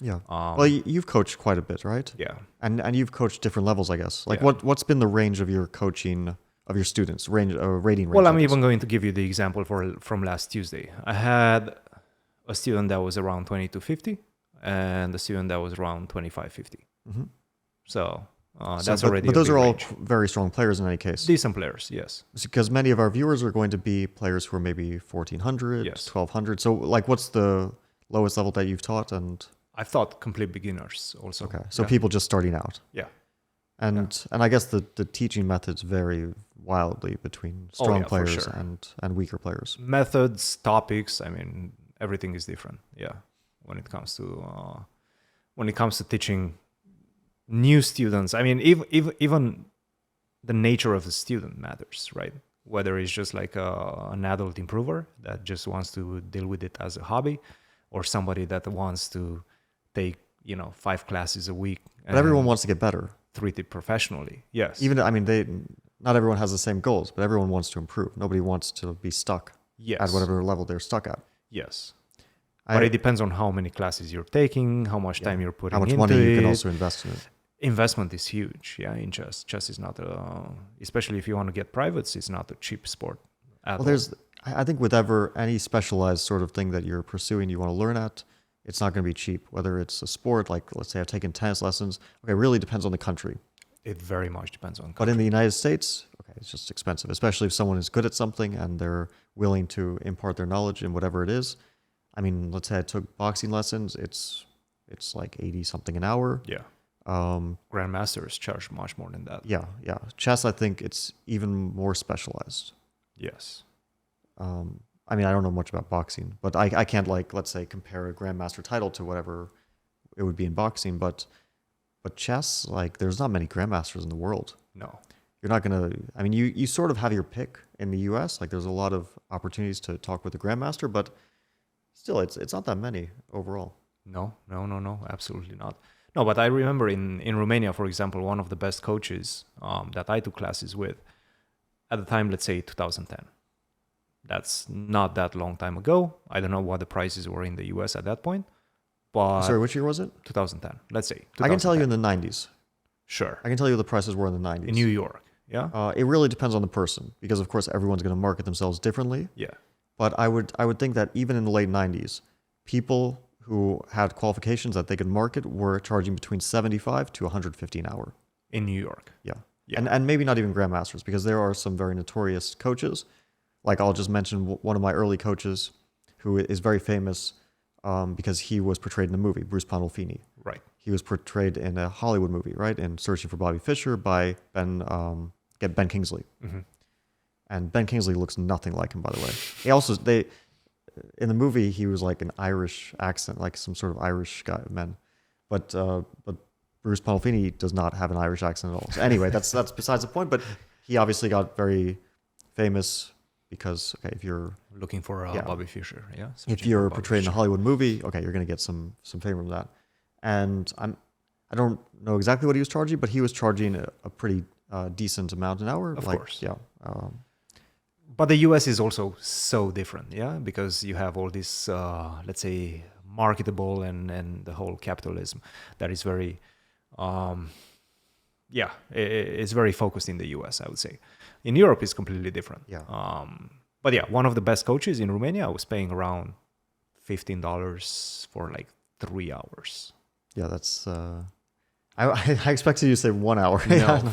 Yeah. Well, you've coached quite a bit, right? Yeah. And you've coached different levels, I guess. Like Yeah. what's been the range of your coaching of your students, rating range? Well, I'm I guess. even going to give you the example from last Tuesday. I had a student that was around 2250 and a student that was around 2550. Mm-hmm. So that's already. But those are all range. very strong players in any case. Decent players, yes. Because many of our viewers are going to be players who are maybe 1400, Yes. 1200. So like, what's the lowest level that you've taught? And I've taught complete beginners also. okay, so yeah. people just starting out. Yeah. And I guess the teaching methods vary wildly between strong players sure. and weaker players. Methods, topics, I mean, everything is different. Yeah. When it comes to teaching new students, I mean, even the nature of the student matters, right? Whether it's just like an adult improver that just wants to deal with it as a hobby, or somebody that wants to take 5 classes a week. But everyone wants to get better. Treat it professionally. Yes. Not everyone has the same goals, but everyone wants to improve. Nobody wants to be stuck at whatever level they're stuck at. Yes. But it depends on how many classes you're taking, how much time you're putting into it. How much money you can also invest in it. Investment is huge, in chess. Chess is not especially if you want to get privates, it's not a cheap sport at all. I think with any specialized sort of thing that you're pursuing, you want to learn at, it's not going to be cheap. Whether it's a sport, like let's say I've taken tennis lessons, okay, it really depends on the country. It very much depends on the country. But in the United States, okay, it's just expensive, especially if someone is good at something and they're willing to impart their knowledge in whatever it is. I mean, let's say I took boxing lessons, it's like 80 something an hour. Yeah. Grandmasters charge much more than that. Yeah. Chess, I think it's even more specialized. Yes. I mean, I don't know much about boxing, but I can't, like, let's say, compare a grandmaster title to whatever it would be in boxing. But chess, like, there's not many grandmasters in the world. No. You're not going to, I mean, you sort of have your pick in the US. Like, there's a lot of opportunities to talk with the grandmaster, but still, it's not that many overall. No, absolutely not. No, but I remember in Romania, for example, one of the best coaches that I took classes with at the time, let's say 2010. That's not that long time ago. I don't know what the prices were in the US at that point. But sorry, which year was it? 2010. Let's say 2010. I can tell you in the 90s. Sure. I can tell you the prices were in the 90s. In New York, yeah? It really depends on the person because, of course, everyone's going to market themselves differently. Yeah. But I would think that even in the late 90s, people who had qualifications that they could market were charging between 75 to 150 an hour. In New York. Yeah. And maybe not even grandmasters, because there are some very notorious coaches. Like, I'll just mention one of my early coaches who is very famous because he was portrayed in a movie, Bruce Pandolfini. Right. He was portrayed in a Hollywood movie, right? In Searching for Bobby Fischer by Ben Kingsley. Mm-hmm. And Ben Kingsley looks nothing like him, by the way. In the movie, he was like an Irish accent, like some sort of Irish man. But Bruce Pandolfini does not have an Irish accent at all. So anyway, that's besides the point. But he obviously got very famous because, okay, if you're looking for Bobby Fischer, yeah. If you're portrayed in a Hollywood movie, okay, you're going to get some fame from that. And I don't know exactly what he was charging, but he was charging a pretty decent amount an hour. Of course. Yeah. But the US is also so different, yeah, because you have all this, let's say, marketable and the whole capitalism that is very, it's very focused in the US, I would say. In Europe, it's completely different. Yeah. But yeah, one of the best coaches in Romania, I was paying around $15 for like 3 hours. Yeah, that's. I expected you to say 1 hour. No, Yeah, $15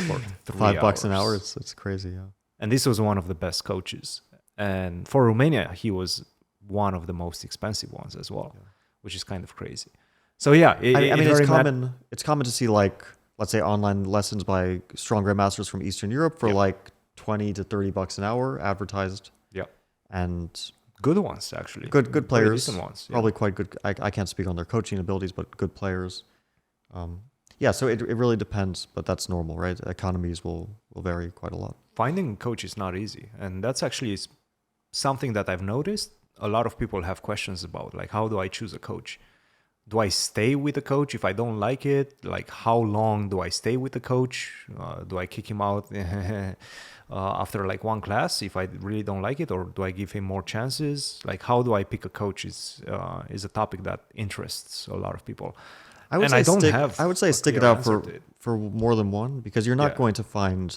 for 3 hours. $5 an hour. It's crazy. Yeah. And this was one of the best coaches. And for Romania, he was one of the most expensive ones as well, which is kind of crazy. So yeah, it's common to see, like, let's say, online lessons by strong grandmasters from Eastern Europe for like $20 to $30 an hour advertised. Yeah. And good ones, actually. Good players. Decent ones. Yeah. Probably quite good. I can't speak on their coaching abilities, but good players. So it really depends, but that's normal, right? Economies will vary quite a lot. Finding a coach is not easy. And that's actually something that I've noticed. A lot of people have questions about, like, how do I choose a coach? do I stay with the coach if I don't like it? Like, how long do I stay with the coach? Do I kick him out after like one class if I really don't like it, or do I give him more chances? Like, how do I pick a coach is a topic that interests a lot of people. I would And say I don't stick, have I would say a stick it clear out answer to it. for more than one, because you're not Yeah. going to find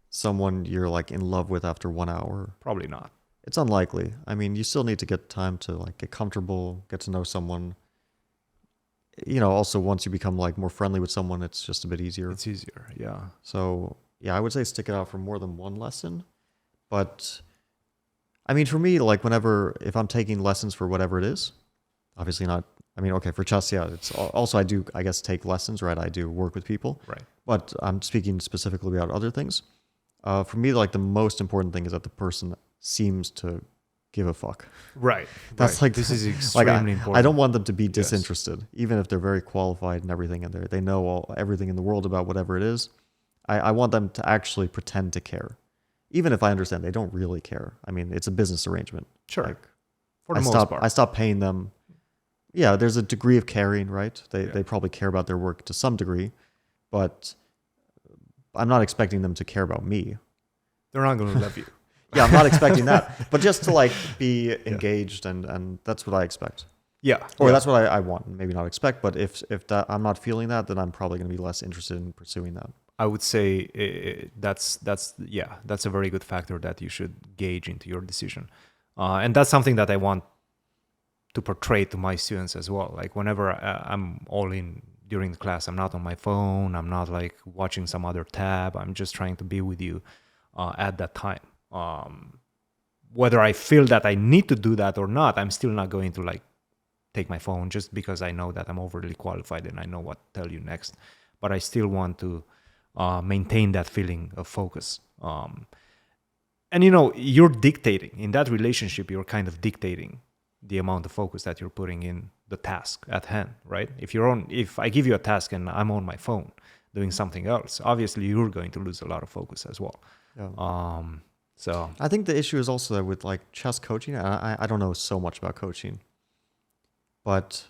someone you're like in love with after 1 hour. Probably not. It's unlikely. I mean, you still need to get time to like get comfortable, get to know someone. You know, also once you become like more friendly with someone, it's just a bit easier. It's easier. Yeah. So yeah, I would say stick it out for more than one lesson. But I mean, for me, like if I'm taking lessons for whatever it is, obviously not. I mean, okay, for chess, yeah, it's also I guess take lessons, right? I do work with people, Right. but I'm speaking specifically about other things. For me, like the most important thing is that the person seems to give a fuck. Right. That's right. like This is like extremely important. I don't want them to be Yes. disinterested, even if they're very qualified and everything, and they know everything in the world about whatever it is. I want them to actually pretend to care, even if I understand they don't really care. I mean, it's a business arrangement. Sure. Like, For the I most stop part. I stop paying them. Yeah, there's a degree of caring, right? Yeah. They probably care about their work to some degree, but I'm not expecting them to care about me. They're not going to love you. Yeah, I'm not expecting that, but just to like be engaged, and that's what I expect, Yeah. or yeah. that's what I want. Maybe not expect, but if that I'm not feeling that, then I'm probably going to be less interested in pursuing that. I would say that's a very good factor that you should gauge into your decision, and that's something that I want to portray to my students as well. Like whenever I'm all in during the class, I'm not on my phone. I'm not like watching some other tab. I'm just trying to be with you at that time. Whether I feel that I need to do that or not, I'm still not going to like take my phone just because I know that I'm overly qualified and I know what to tell you next. But I still want to maintain that feeling of focus. And you know, you're dictating in that relationship. You're kind of dictating the amount of focus that you're putting in the task at hand, right? If I give you a task and I'm on my phone doing something else, obviously you're going to lose a lot of focus as well. Yeah. So I think the issue is also that with like chess coaching, I don't know so much about coaching, but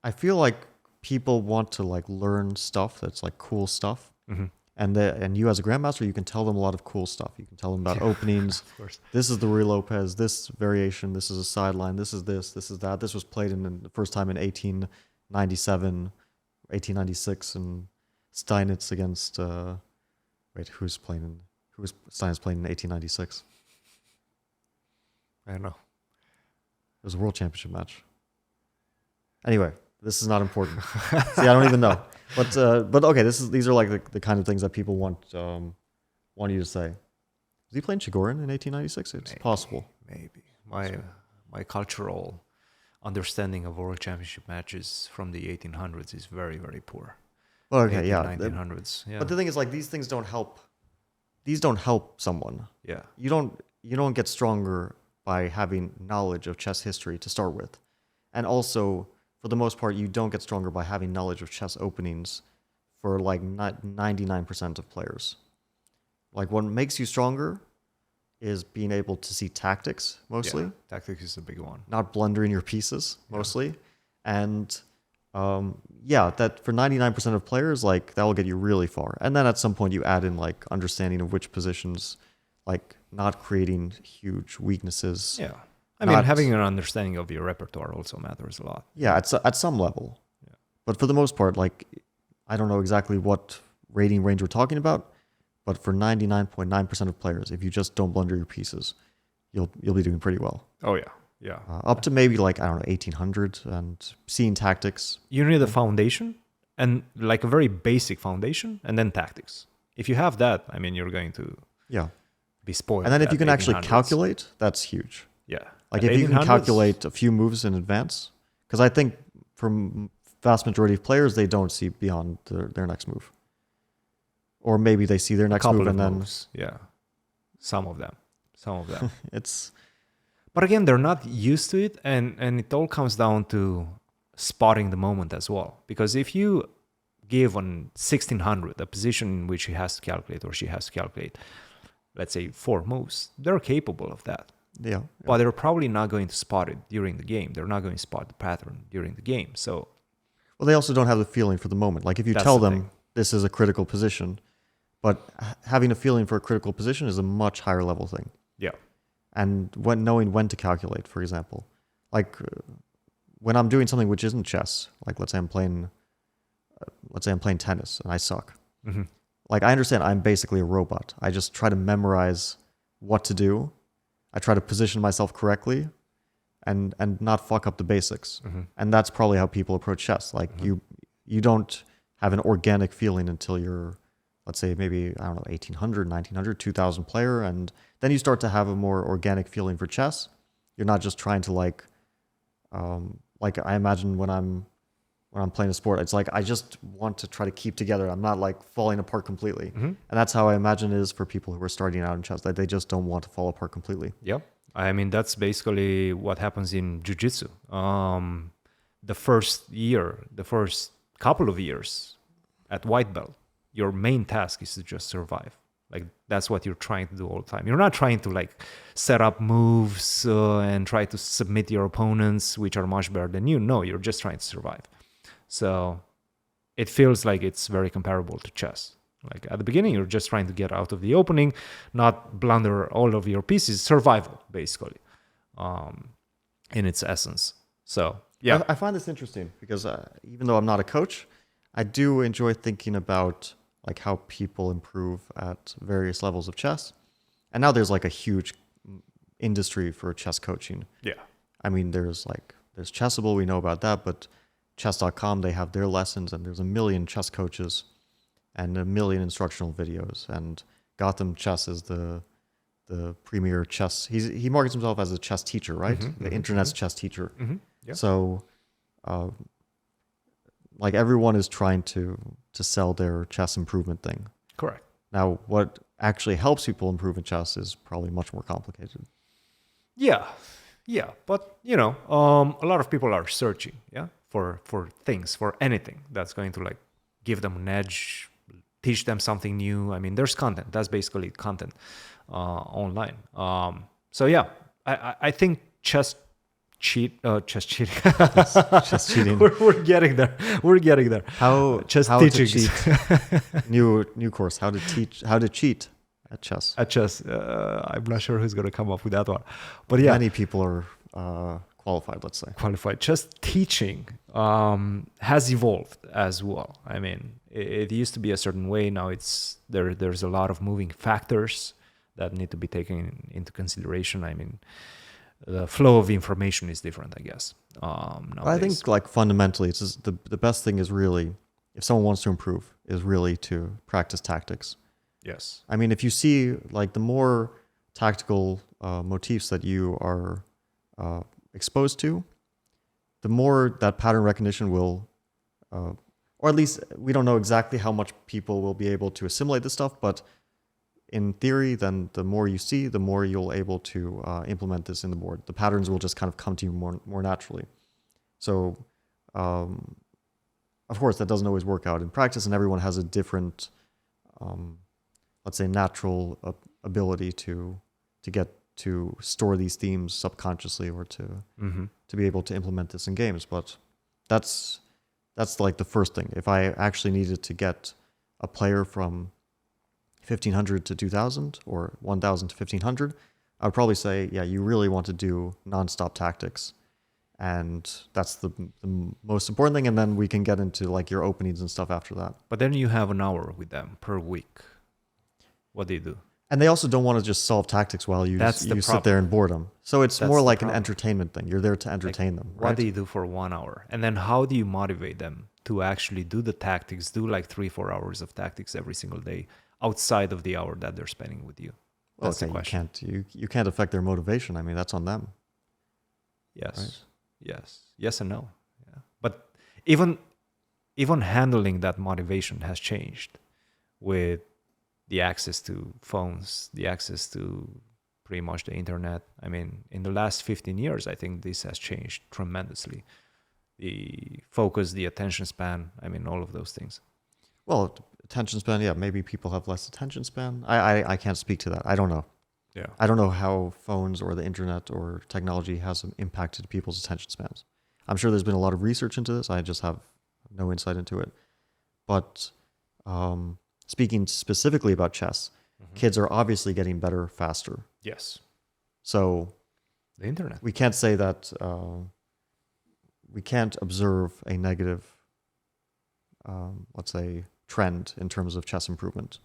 I feel like people want to like learn stuff that's like cool stuff. And you as a grandmaster, you can tell them a lot of cool stuff. You can tell them about openings. of course. This is the Rui Lopez, this variation, this is a sideline, this is that. This was played in the first time in 1897, 1896, and Steinitz against, who's Steinitz playing in 1896? I don't know. It was a world championship match. Anyway, this is not important. See, I don't even know. But okay, these are like the kind of things that people want you to say. Was he playing Chigorin in 1896? It's possible. Maybe my cultural understanding of world championship matches from the 1800s is very, very poor. Well, okay, yeah. 1900s. Yeah. But the thing is, like, these things don't help. These don't help someone. Yeah. You don't get stronger by having knowledge of chess history to start with, and also, for the most part, you don't get stronger by having knowledge of chess openings for like 99% of players. Like, what makes you stronger is being able to see tactics mostly. Yeah, tactics is a big one. Not blundering your pieces mostly. And that for 99% of players, like that will get you really far. And then at some point you add in like understanding of which positions, like not creating huge weaknesses. Yeah. I mean, having an understanding of your repertoire also matters a lot. Yeah, at some level. Yeah. But for the most part, like, I don't know exactly what rating range we're talking about, but for 99.9% of players, if you just don't blunder your pieces, you'll be doing pretty well. Oh, yeah. Yeah. Up to maybe like, I don't know, 1800 and seeing tactics. You need a foundation and like a very basic foundation and then tactics. If you have that, I mean, you're going to be spoiled. And then if you can actually 1800s. calculate, that's huge. Yeah. Like At if you can 1800s, calculate a few moves in advance, because I think for vast majority of players, they don't see beyond their next move. Or maybe they see their next couple move of and then moves. Yeah. Some of them. it's... But again, they're not used to it, and it all comes down to spotting the moment as well. Because if you give on 1600 a position in which he has to calculate or she has to calculate, let's say 4 moves, they're capable of that. Yeah. But they're probably not going to spot it during the game. They're not going to spot the pattern during the game. So Well, they also don't have the feeling for the moment. Like if you That's tell the them thing. this is a critical position, but having a feeling for a critical position is a much higher level thing. Yeah. And knowing when to calculate, for example, like when I'm doing something which isn't chess, like let's say I'm playing tennis and I suck. Hmm. Like I understand I'm basically a robot. I just try to memorize what to do. I try to position myself correctly and not fuck up the basics. Hmm. And that's probably how people approach chess. Like you don't have an organic feeling until you're, let's say maybe, I don't know, 1800, 1900, 2000 player. And then you start to have a more organic feeling for chess. You're not just trying to like I imagine when I'm playing a sport, it's like I just want to try to keep together. I'm not like falling apart completely. Hmm. And that's how I imagine it is for people who are starting out in chess, that they just don't want to fall apart completely. Yeah. I mean, that's basically what happens in JiuJitsu. The first couple of years at white belt, your main task is to just survive. Like that's what you're trying to do all the time. You're not trying to like set up moves and try to submit your opponents, which are much better than you. No, you're just trying to survive. So it feels like it's very comparable to chess. Like at the beginning, you're just trying to get out of the opening, not blunder all of your pieces. Survival, basically, in its essence. So yeah, I find this interesting because even though I'm not a coach, I do enjoy thinking about like how people improve at various levels of chess. And now there's like a huge industry for chess coaching. yeah, I mean, there's Chessable, we know about that, but chess.com, they have their lessons, and there's a million chess coaches and a million instructional videos. And Gotham Chess is the premier chess. He markets himself as a chess teacher, right? The internet's chess teacher. Yeah. So, like everyone is trying to sell their chess improvement thing. Correct. Now, what actually helps people improve in chess is probably much more complicated. Yeah, but a lot of people are searching, for things, for anything that's going to like give them an edge, teach them something new. I mean, there's content. That's basically content online. So yeah, I think chess cheating. Chess cheating. We're getting there. We're getting there. How teaching. to cheat? New course. How to cheat at chess. At chess, I'm not sure who's going to come up with that one, but yeah, many people are qualified. Let's say qualified. Chess teaching has evolved as well. I mean, it used to be a certain way. Now there's a lot of moving factors that need to be taken into consideration. I mean, the flow of information is different, I guess. I think like fundamentally, it's just the best thing is really, if someone wants to improve, is really to practice tactics. Yes. I mean, if you see like the more tactical motifs that you are exposed to, the more that pattern recognition will, or at least we don't know exactly how much people will be able to assimilate this stuff, but in theory, then the more you see, the more you'll able to implement this in the board. The patterns will just kind of come to you more naturally. So, of course, that doesn't always work out in practice, and everyone has a different, let's say, natural ability to get to store these themes subconsciously or to be able to implement this in games. But that's like the first thing. If I actually needed to get a player from 1500 to 2000 or 1000 to 1500, I would probably say, yeah, you really want to do nonstop tactics. And that's the most important thing. And then we can get into like your openings and stuff after that. But then you have an hour with them per week. What do you do? And they also don't want to just solve tactics while you sit there in boredom. So it's more like an entertainment thing. You're there to entertain them. Right? What do you do for 1 hour? And then how do you motivate them to actually do the tactics, do like 3-4 hours of tactics every single day outside of the hour that they're spending with you? That's the question. You can't affect their motivation. I mean, that's on them. Yes. Right? Yes and no. Yeah. But even handling that motivation has changed with the access to phones, the access to pretty much the internet. I mean, in the last 15 years, I think this has changed tremendously. The focus, the attention span, I mean, all of those things. Well, attention span, yeah, maybe people have less attention span. I can't speak to that. I don't know. Yeah. I don't know how phones or the internet or technology has impacted people's attention spans. I'm sure there's been a lot of research into this. I just have no insight into it. But speaking specifically about chess, kids are obviously getting better faster. Yes. So The internet. we can't say that we can't observe a negative, let's say, trend in terms of chess improvement.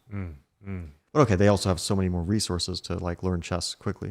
But okay, they also have so many more resources to like learn chess quickly.